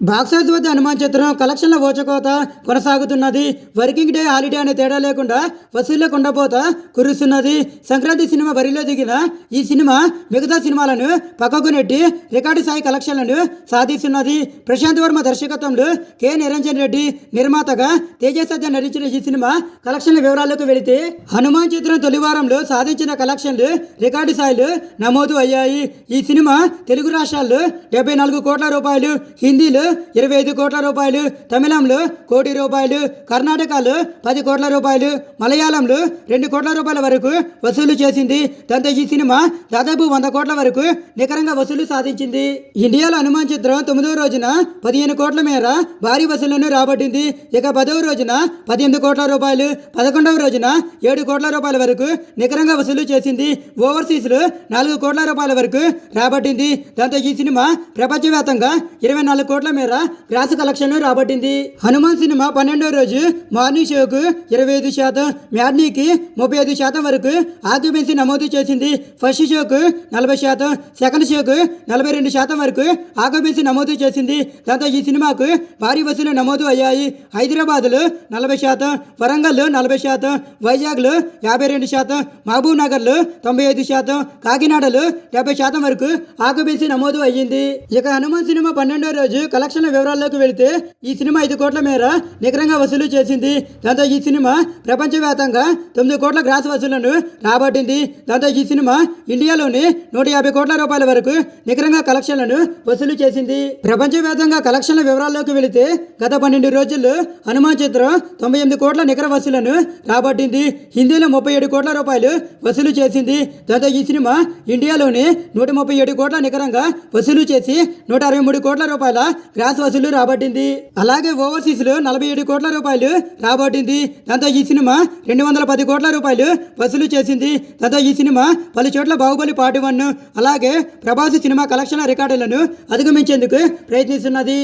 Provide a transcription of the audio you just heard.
Box office వద్ద హనుమాన్ చిత్రం కలెక్షన్ల ఓచకోత కొనసాగుతున్నది. వర్కింగ్ డే హాలిడే అనే తేడా లేకుండా వసూళ్ల కుండపోత కురుస్తున్నది. సంక్రాంతి సినిమా బరిలో దిగిన ఈ సినిమా మిగతా సినిమాలను పక్కకు నెట్టి రికార్డు స్థాయి కలెక్షన్లను సాధిస్తున్నది. ప్రశాంత్ వర్మ దర్శకత్వంలో కె నిరంజన్ రెడ్డి నిర్మాతగా తేజసజ్జ నటించిన ఈ సినిమా కలెక్షన్ల వివరాలకు వెళితే హనుమాన్ చిత్రం తొలి వారంలో సాధించిన కలెక్షన్లు రికార్డు స్థాయిలో నమోదు అయ్యాయి. ఈ సినిమా తెలుగు రాష్ట్రాల్లో 74 కోట్ల రూపాయలు, హిందీలో 25 కోట్ల రూపాయలు, తమిళంలో 1 కోటి రూపాయలు, కర్ణాటకలో 10 కోట్ల రూపాయలు, మలయాళంలో 2 కోట్ల రూపాయల వరకు వసూలు చేసింది. దాంతో ఈ సినిమా దాదాపు 100 కోట్ల వరకు నికరంగా వసూలు సాధించింది. ఇండియాలో హనుమాన్ చిత్రం 9వ రోజున 15 కోట్ల మేర భారీ వసూళ్లను రాబట్టింది. ఇక 10వ రోజున 18 కోట్ల రూపాయలు, 11వ రోజున 7 కోట్ల రూపాయల వరకు నికరంగా వసూలు చేసింది. ఓవర్సీస్లో 4 కోట్ల రూపాయల వరకు రాబట్టింది. దాంతో ఈ సినిమా ప్రపంచవ్యాప్తంగా 24 కోట్ల మేర గ్రాస్ కలెక్షన్ రాబట్టింది. హనుమాన్ సినిమా 12వ రోజు మార్నింగ్ షోకు 25%, మ్యాట్నీకి 35% వరకు ఆక్యుపెన్సీ నమోదు చేసింది. ఫస్ట్ షోకు 40%, సెకండ్ షోకు 42% వరకు ఆక్యుపెన్సీ నమోదు చేసింది. దాంతో ఈ సినిమాకు భారీ వసూలు నమోదు అయ్యాయి. హైదరాబాద్లో 40%, వరంగల్లో 40%, వైజాగ్లో 52%, మహబూబ్ నగర్లో 95%, కాకినాడలో 70% వరకు ఆక్యుపెన్సీ నమోదు అయ్యింది. ఇక హనుమాన్ సినిమా 12వ రోజు కలెక్షన్ల వివరాల్లోకి వెళితే ఈ సినిమా 5 కోట్ల మేర నికరంగా వసూలు చేసింది. దాంతో ఈ సినిమా ప్రపంచవ్యాప్తంగా 9 కోట్ల గ్రాస్ వసూళ్లను రాబట్టింది. దాంతో ఈ సినిమా ఇండియాలోని 150 కోట్ల రూపాయల వరకు నికరంగా కలెక్షన్లను వసూలు చేసింది. ప్రపంచవ్యాప్తంగా కలెక్షన్ల వివరాల్లోకి వెళితే గత 12 రోజుల్లో హనుమాన్ చిత్రం 98 కోట్ల నికర వసూళ్లను రాబట్టింది. హిందీలో 37 కోట్ల రూపాయలు వసూలు చేసింది. దాంతో ఈ సినిమా ఇండియాలోని 137 కోట్ల నికరంగా వసూలు చేసి 163 కోట్ల రూపాయల గ్రాస్ వసూలు రాబట్టింది. అలాగే ఓవర్సీస్లో 47 కోట్ల రూపాయలు రాబట్టింది. దాంతో ఈ సినిమా 210 కోట్ల రూపాయలు వసూలు చేసింది. దాంతో ఈ సినిమా పలు చోట్ల బాహుబలి పార్ట్ 1 అలాగే ప్రభాస్ సినిమా కలెక్షన్ల రికార్డులను అధిగమించేందుకు ప్రయత్నిస్తున్నది.